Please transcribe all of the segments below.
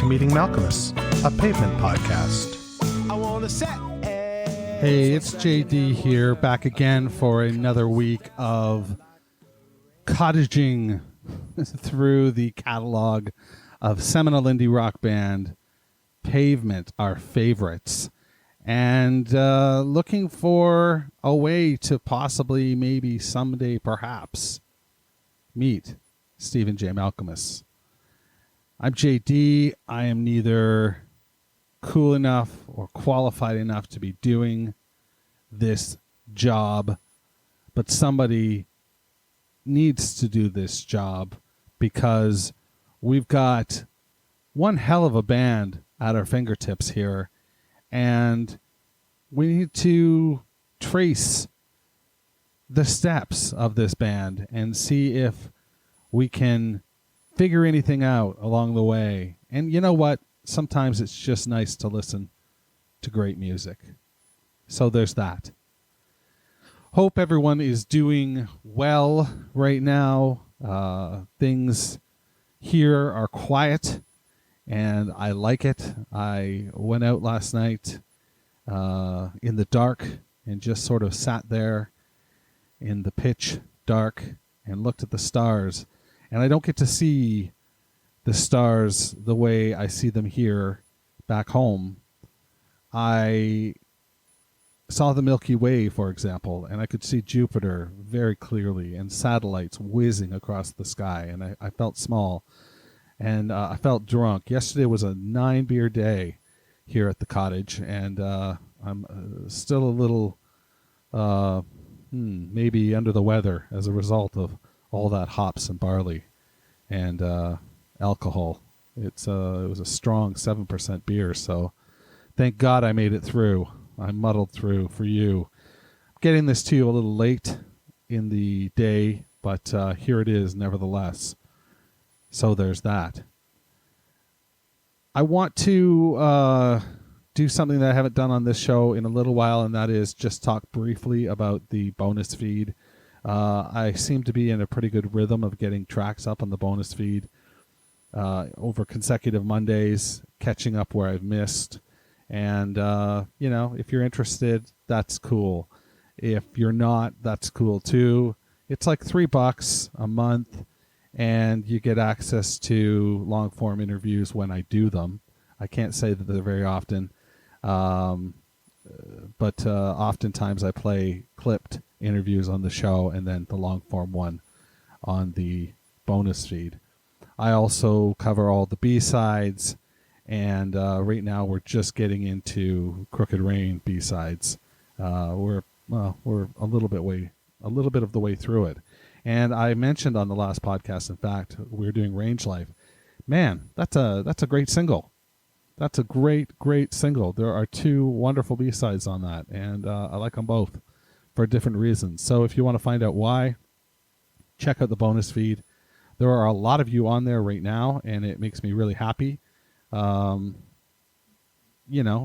to Meeting Malcolmus, a pavement podcast. Hey, it's JD here, back again for another week of cottaging through the catalog of seminal indie rock band Pavement, our favorites, and looking for a way to possibly, maybe someday, perhaps, meet Stephen J. Malcolmus. I'm JD. I am neither cool enough or qualified enough to be doing this job, but somebody needs to do this job because we've got one hell of a band at our fingertips here, and we need to trace the steps of this band and see if we can figure anything out along the way. And you know what? Sometimes it's just nice to listen to great music. So there's that. Hope everyone is doing well right now. Things here are quiet, and I like it. I went out last night in the dark and just sort of sat there in the pitch dark and looked at the stars. And I don't get to see the stars the way I see them here back home. I saw the Milky Way, for example, and I could see Jupiter very clearly and satellites whizzing across the sky, and I felt small, and I felt drunk. Yesterday was a 9-beer day here at the cottage, and I'm still a little maybe under the weather as a result of all that hops and barley and alcohol. It was a strong 7% beer, so thank God I made it through. I muddled through for you. Getting this to you a little late in the day, but here it is nevertheless. So there's that. I want to do something that I haven't done on this show in a little while, and that is just talk briefly about the bonus feed. I seem to be in a pretty good rhythm of getting tracks up on the bonus feed over consecutive Mondays, catching up where I've missed. And, if you're interested, that's cool. If you're not, that's cool too. It's like $3 a month, and you get access to long-form interviews when I do them. I can't say that they're very often, but oftentimes I play clipped interviews on the show and then the long-form one on the bonus feed. I also cover all the B-sides. And right now we're just getting into Crooked Rain B-sides. We're a little bit of the way through it. And I mentioned on the last podcast, in fact, we're doing Range Life. Man, that's a great single. That's a great single. There are 2 wonderful B-sides on that, and I like them both for different reasons. So if you want to find out why, check out the bonus feed. There are a lot of you on there right now, and it makes me really happy.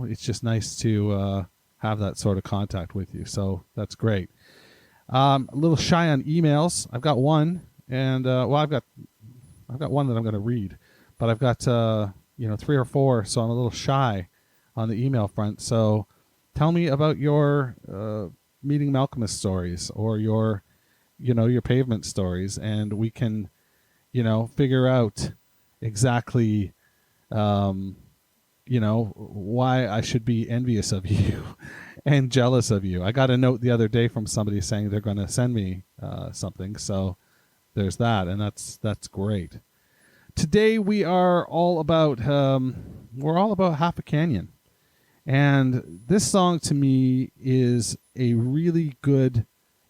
It's just nice to have that sort of contact with you. So that's great. A little shy on emails. I've got one, and I've got one that I'm going to read, but I've got 3 or 4, so I'm a little shy on the email front. So tell me about your Meeting Malcolmus stories or your pavement stories, and we can figure out exactly why I should be envious of you and jealous of you. I got a note the other day from somebody saying they're going to send me something, so there's that, and that's great. Today we are all about Half a Canyon, and this song to me is a really good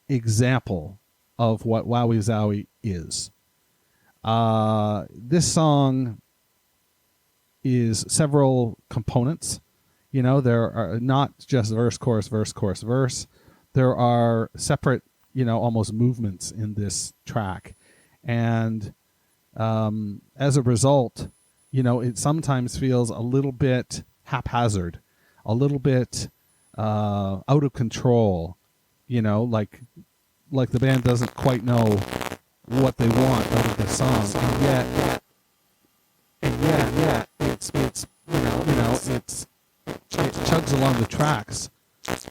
example of what Wowie Zowie is. This song is several components. There are not just verse, chorus, verse, chorus, verse. There are separate, almost movements in this track. And as a result, it sometimes feels a little bit haphazard, a little bit out of control, like the band doesn't quite know what they want out of the song. And yet it it chugs along the tracks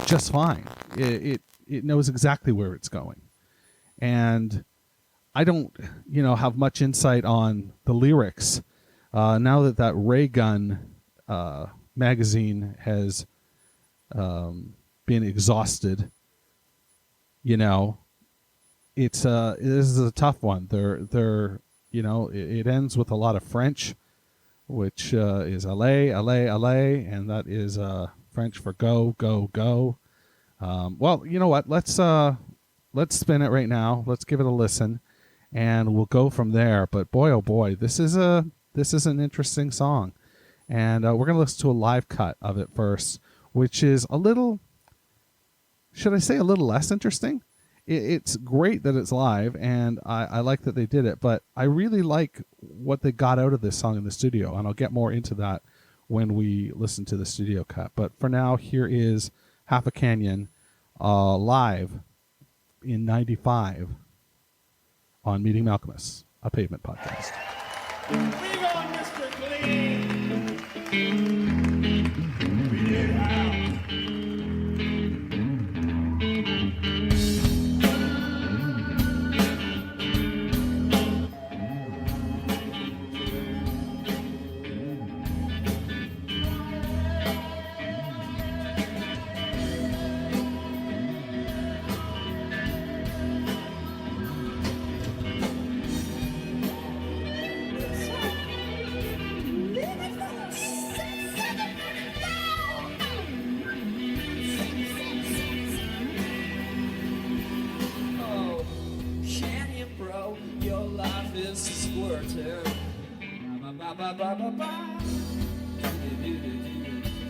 just fine. It knows exactly where it's going, and I don't have much insight on the lyrics. Now that Ray Gun magazine has been exhausted, this is a tough one. It ends with a lot of French, which is allez, allez, allez, and that is French for go, go, go. Well, you know what? Let's spin it right now. Let's give it a listen, and we'll go from there. But boy, oh boy, this is an interesting song, and we're gonna listen to a live cut of it first, which is a little, should I say, a little less interesting. It's great that it's live, and I like that they did it, but I really like what they got out of this song in the studio, and I'll get more into that when we listen to the studio cut. But for now, here is Half a Canyon live in '95 on Meeting Malcolmus, a Pavement podcast. We going Mr. Clean. We did how.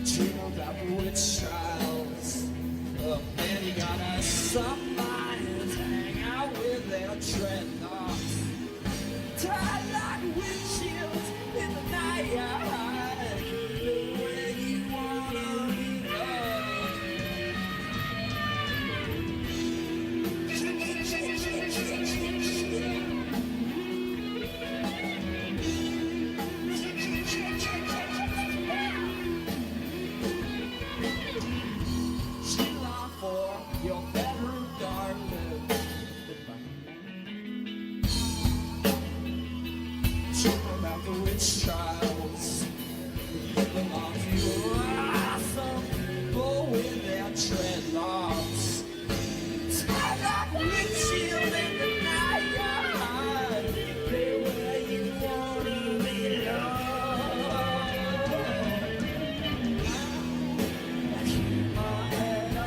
Dream about the witch trials of many goddess. Some lions hang out with their dreadlocks, tied like windshields in the night. Where you wanna be loved. Your bedroom darling. Dream about the witch trials. They belong to you. Some people with their dreadlocks, tied like windshield in the night. They where you wanna be loved. Keep my head up.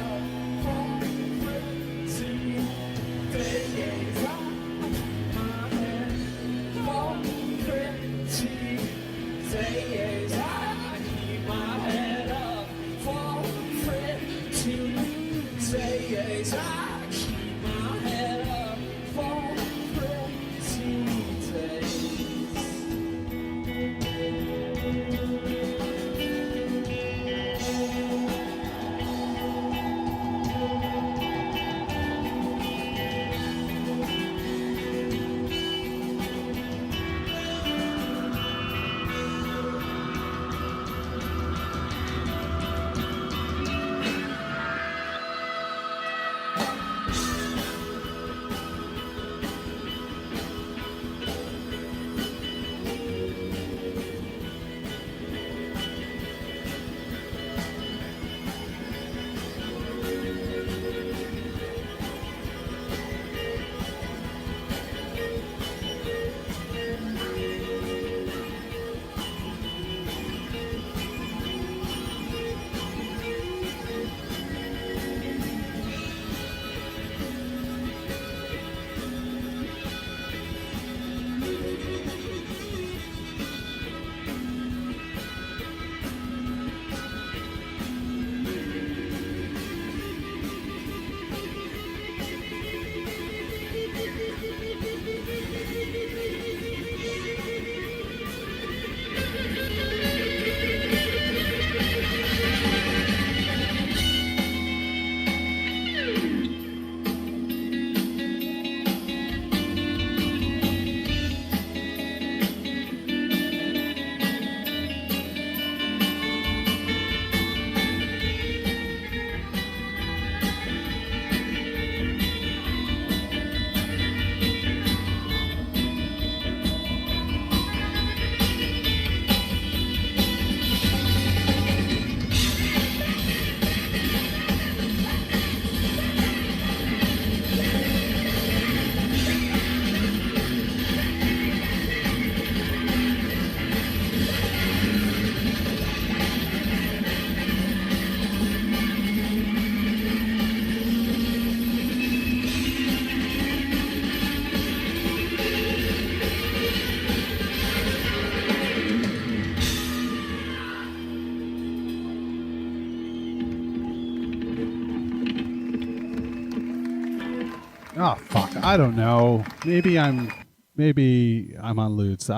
Oh fuck! I don't know. Maybe I'm on Lutz.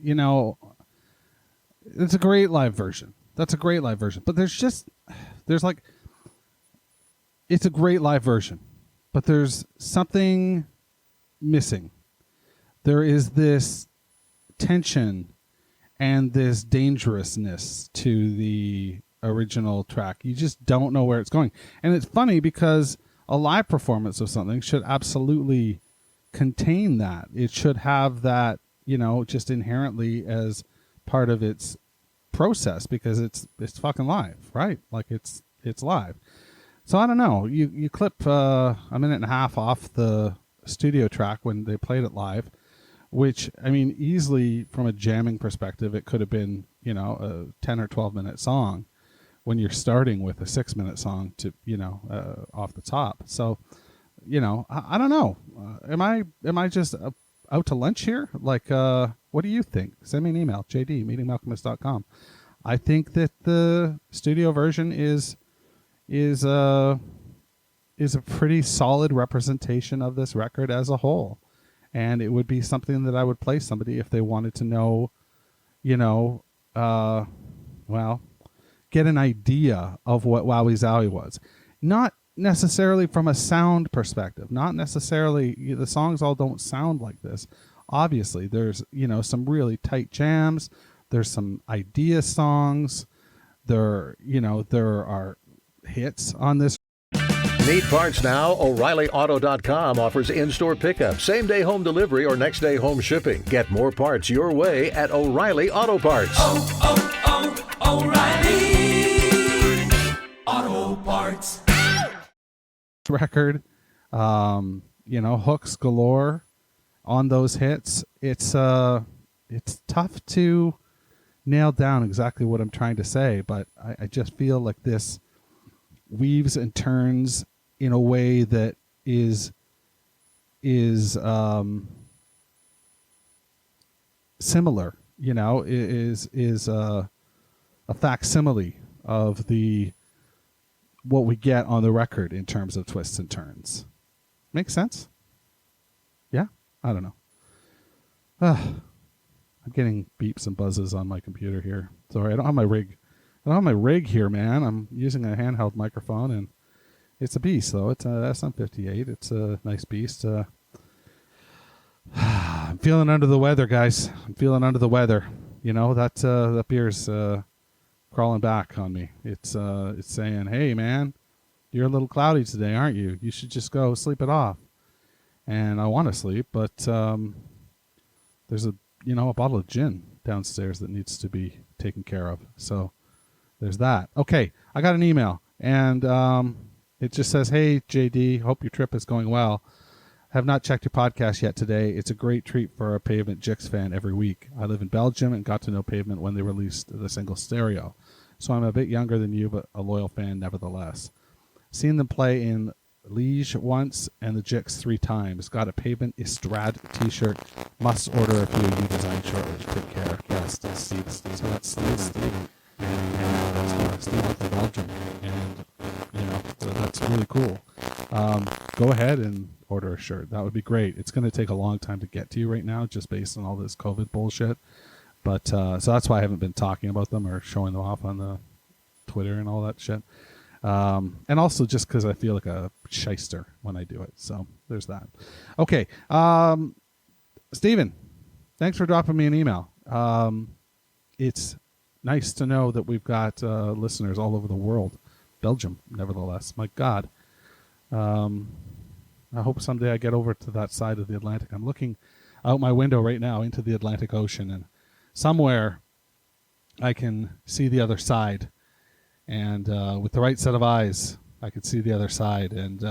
You know, it's a great live version. That's a great live version. But there's like, it's a great live version, but there's something missing. There is this tension and this dangerousness to the original track. You just don't know where it's going. And it's funny because a live performance of something should absolutely contain that. It should have that, just inherently as part of its process, because it's fucking live, right? Like it's live. So I don't know. You clip a minute and a half off the studio track when they played it live, which, I mean, easily from a jamming perspective, it could have been, a 10 or 12 minute song when you're starting with a 6-minute song to, off the top. So, I don't know. Am I just out to lunch here? Like, what do you think? Send me an email, jd@meetingmalcolmist.com. I think that the studio version is a pretty solid representation of this record as a whole. And it would be something that I would play somebody if they wanted to know, get an idea of what Wowie Zowie was. Not necessarily from a sound perspective. Not necessarily, the songs all don't sound like this. Obviously, there's, some really tight jams. There's some idea songs. There are hits on this. Need parts now? O'ReillyAuto.com offers in-store pickup, same-day home delivery, or next-day home shipping. Get more parts your way at O'Reilly Auto Parts. O'Reilly Auto Parts. Record, hooks galore on those hits. It's tough to nail down exactly what I'm trying to say, but I just feel like this weaves and turns in a way that is similar, is a facsimile of what we get on the record in terms of twists and turns. Makes sense? Yeah? I don't know. I'm getting beeps and buzzes on my computer here. Sorry, I don't have my rig here, man. I'm using a handheld microphone, and it's a beast, though. It's a SM58. It's a nice beast. I'm feeling under the weather, guys. I'm feeling under the weather. That beer's crawling back on me. It's saying, "Hey, man, you're a little cloudy today, aren't you? You should just go sleep it off." And I want to sleep, but there's a bottle of gin downstairs that needs to be taken care of. So there's that. Okay, I got an email, and it just says, "Hey, JD, hope your trip is going well. Have not checked your podcast yet today. It's a great treat for a Pavement Jix fan every week. I live in Belgium and got to know Pavement when they released the single Stereo. So I'm a bit younger than you, but a loyal fan nevertheless. Seen them play in Liege once and the Jix 3 times. Got a Pavement Estrade t-shirt. Must order a few you design shortly. Take care." Yes, Steve. So that's Steve. And that's Steve out in Belgium. And, so that's really cool. Go ahead and order a shirt. That would be great. It's going to take a long time to get to you right now, just based on all this COVID bullshit. But so that's why I haven't been talking about them or showing them off on the Twitter and all that shit. And also just because I feel like a shyster when I do it. So there's that. Okay. Steven, thanks for dropping me an email. It's nice to know that we've got listeners all over the world. Belgium, nevertheless. My God. I hope someday I get over to that side of the Atlantic. I'm looking out my window right now into the Atlantic Ocean, and somewhere I can see the other side. And with the right set of eyes, I could see the other side, and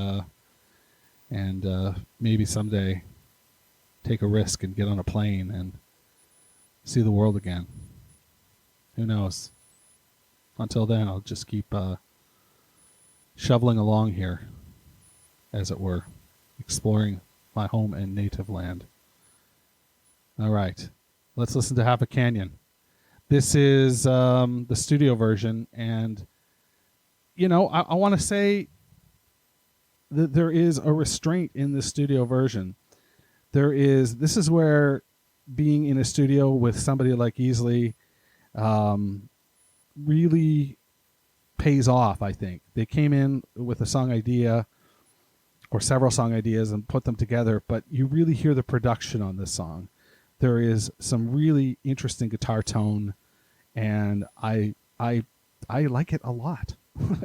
maybe someday take a risk and get on a plane and see the world again. Who knows? Until then, I'll just keep shoveling along here, as it were, exploring my home and native land. All right, let's listen to Half a Canyon. This is the studio version, and I want to say there is a restraint in the studio version. This is where being in a studio with somebody like Easley really pays off, I think. They came in with a song idea or several song ideas and put them together, but you really hear the production on this song. There is some really interesting guitar tone, and I like it a lot.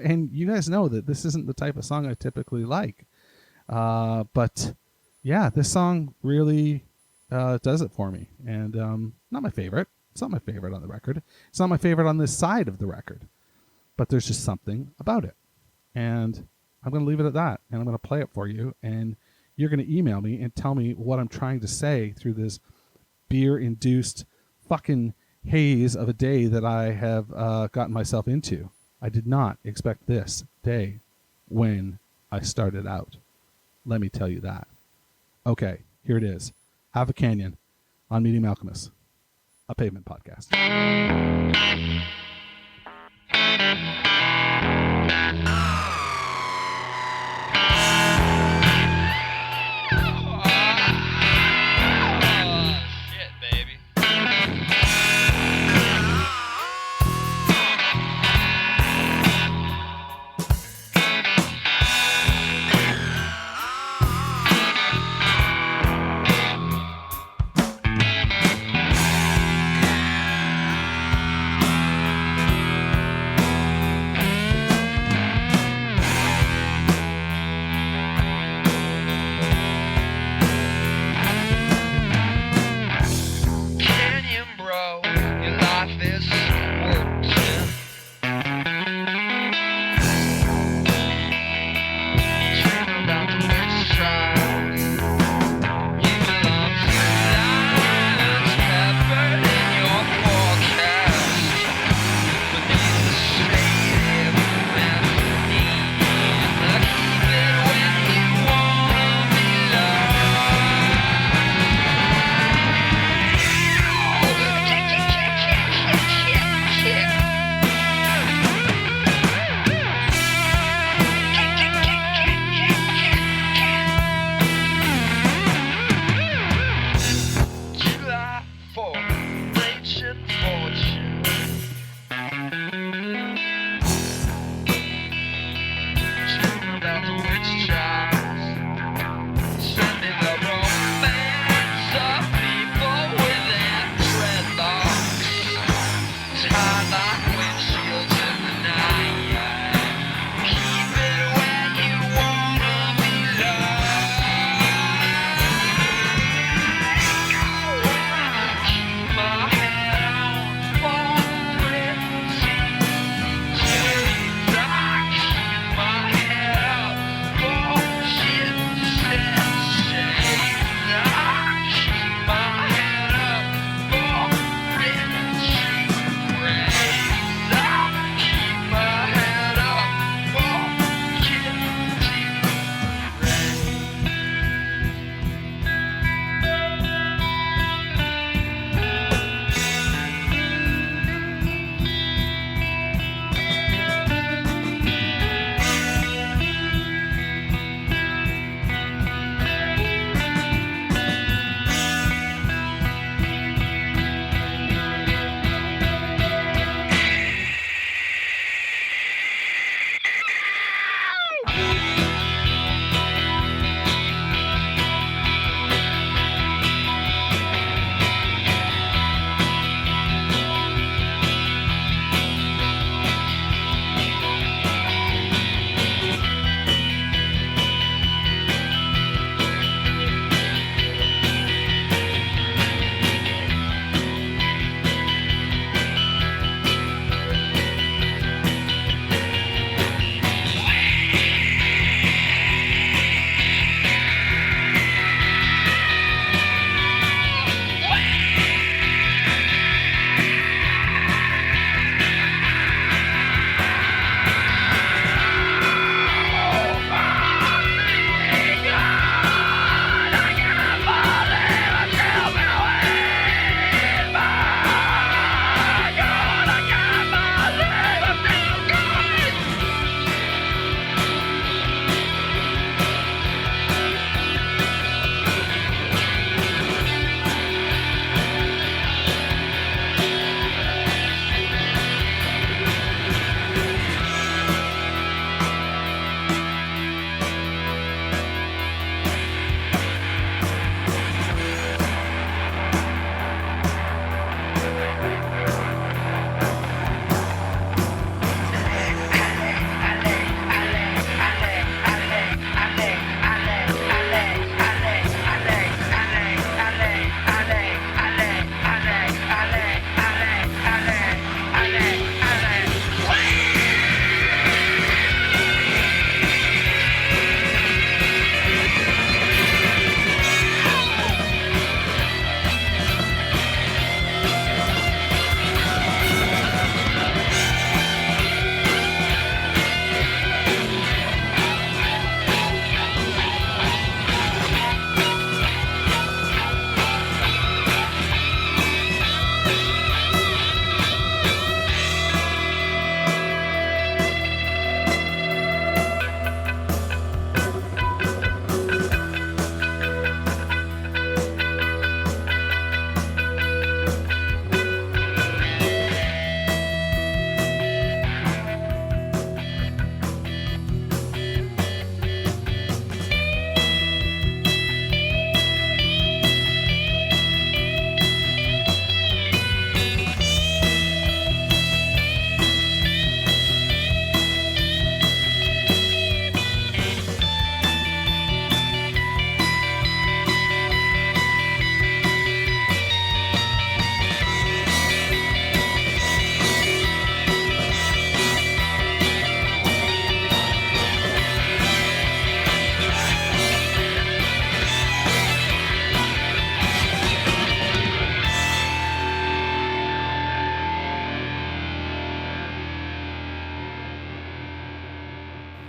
And you guys know that this isn't the type of song I typically like. But yeah, this song really does it for me. And not my favorite. It's not my favorite on the record. It's not my favorite on this side of the record. But there's just something about it. And I'm going to leave it at that. And I'm going to play it for you. And you're going to email me and tell me what I'm trying to say through this beer-induced fucking haze of a day that I have gotten myself into. I did not expect this day when I started out. Let me tell you that. Okay, here it is. Half a Canyon on Medium Alchemist, a Pavement podcast.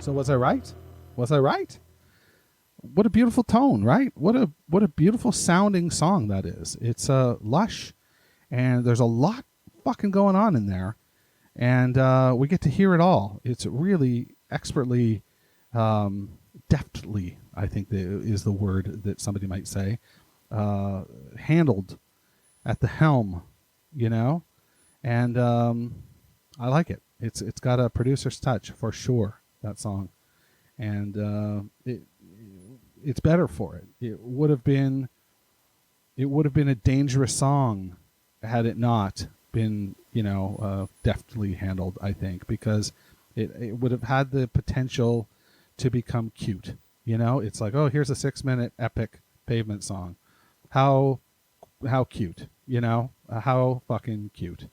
So was I right? Was I right? What a beautiful tone, right? What a beautiful sounding song that is. It's lush, and there's a lot fucking going on in there, and we get to hear it all. It's really expertly, deftly, I think is the word that somebody might say, handled at the helm, you know, and I like it. It's got a producer's touch for sure, that song, and it's better for it. It would have been a dangerous song had it not been, deftly handled, I think, because it would have had the potential to become cute. It's like, oh, here's a 6-minute epic Pavement song. How cute, how fucking cute.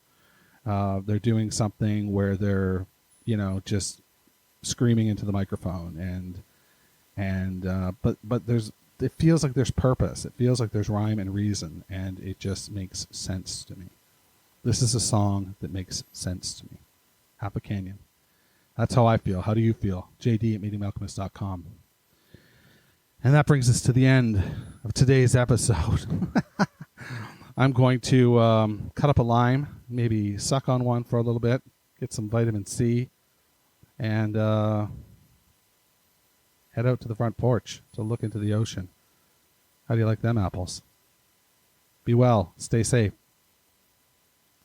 They're doing something where they're, just screaming into the microphone but it feels like there's purpose. It feels like there's rhyme and reason, and it just makes sense to me. This is a song that makes sense to me. Half a Canyon. That's how I feel. How do you feel? JD at meetingmalcolmist.com. And that brings us to the end of today's episode. I'm going to cut up a lime, maybe suck on one for a little bit, get some vitamin C, and head out to the front porch to look into the ocean. How do you like them apples? Be well. Stay safe.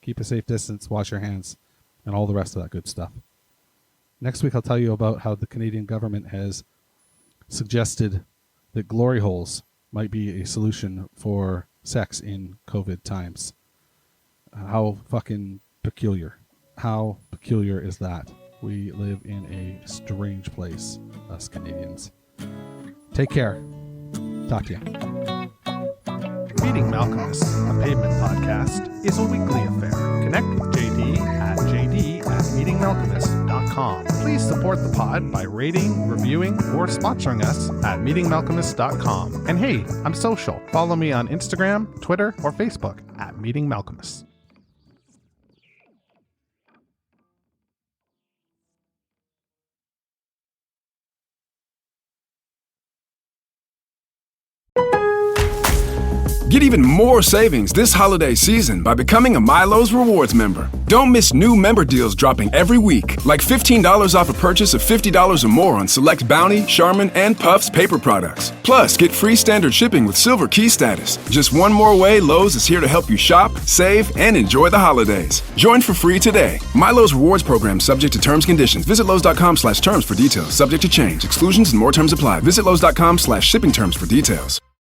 Keep a safe distance. Wash your hands. And all the rest of that good stuff. Next week, I'll tell you about how the Canadian government has suggested that glory holes might be a solution for sex in COVID times. How fucking peculiar. How peculiar is that? We live in a strange place, us Canadians. Take care. Talk to you. Meeting Malcolmus, a Pavement podcast, is a weekly affair. Connect with JD at meetingmalcolmist.com. Please support the pod by rating, reviewing, or sponsoring us at meetingmalcolmist.com. And hey, I'm social. Follow me on Instagram, Twitter, or Facebook at Meeting Malcolmus. Get even more savings this holiday season by becoming a Milo's Rewards member. Don't miss new member deals dropping every week, like $15 off a purchase of $50 or more on select Bounty, Charmin, and Puffs paper products. Plus, get free standard shipping with Silver Key status. Just one more way Lowe's is here to help you shop, save, and enjoy the holidays. Join for free today. Milo's Rewards program subject to terms and conditions. Visit Lowe's.com/terms for details. Subject to change. Exclusions and more terms apply. Visit Lowe's.com/shipping terms for details.